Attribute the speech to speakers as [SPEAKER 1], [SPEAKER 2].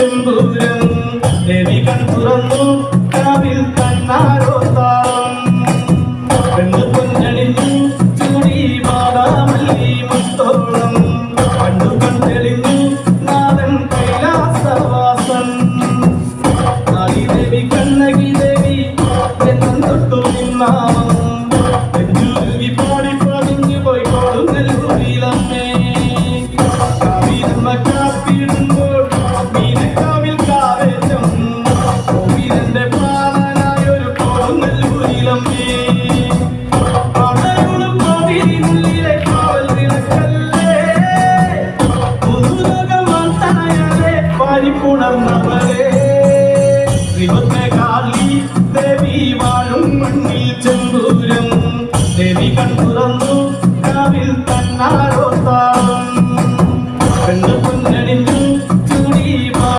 [SPEAKER 1] ചെമ്പൂരം ദേവി കൺ തുറന്നു കാവിൽ കണ്ണാരോത്താം പെണ്ണു പൊന്നണിഞ്ഞു ചൂടി മാടാമല്ലി മുത്തോളം കണ്ണു കൺ തെളിഞ്ഞു നാഥൻ കൈലാസവാസൻ ആദി ദേവി കണ്ണകി ദേവി എന്നും തൊട്ടു നിന്നാമം നെഞ്ചുരുകി പാടി പതിഞ്ഞു പോയി കൊടുങ്ങല്ലൂരിലമ്മേ കാവിലമ്മ കാപ്പിടുമ്പോൾ മീനക്കാവിൽ കാവേറ്റം കോവിലന്റെ പ്രാണനായൊരു കൊടുങ്ങല്ലൂരിലമ്മേ പടയോളം കോവിലിനുള്ളിലെ കാവൽ വിളക്കല്ലേ പുതുലോകമാർത്തനയാലെ പാരിപ്പുണർന്നവരെ കാളി ദേവി വാഴും മണ്ണിൽ ചെമ്പൂരം ദേവി കൺ തുറന്നു കാവിൽ കണ്ണാരോത്താം പെണ്ണു പൊന്നണിഞ്ഞു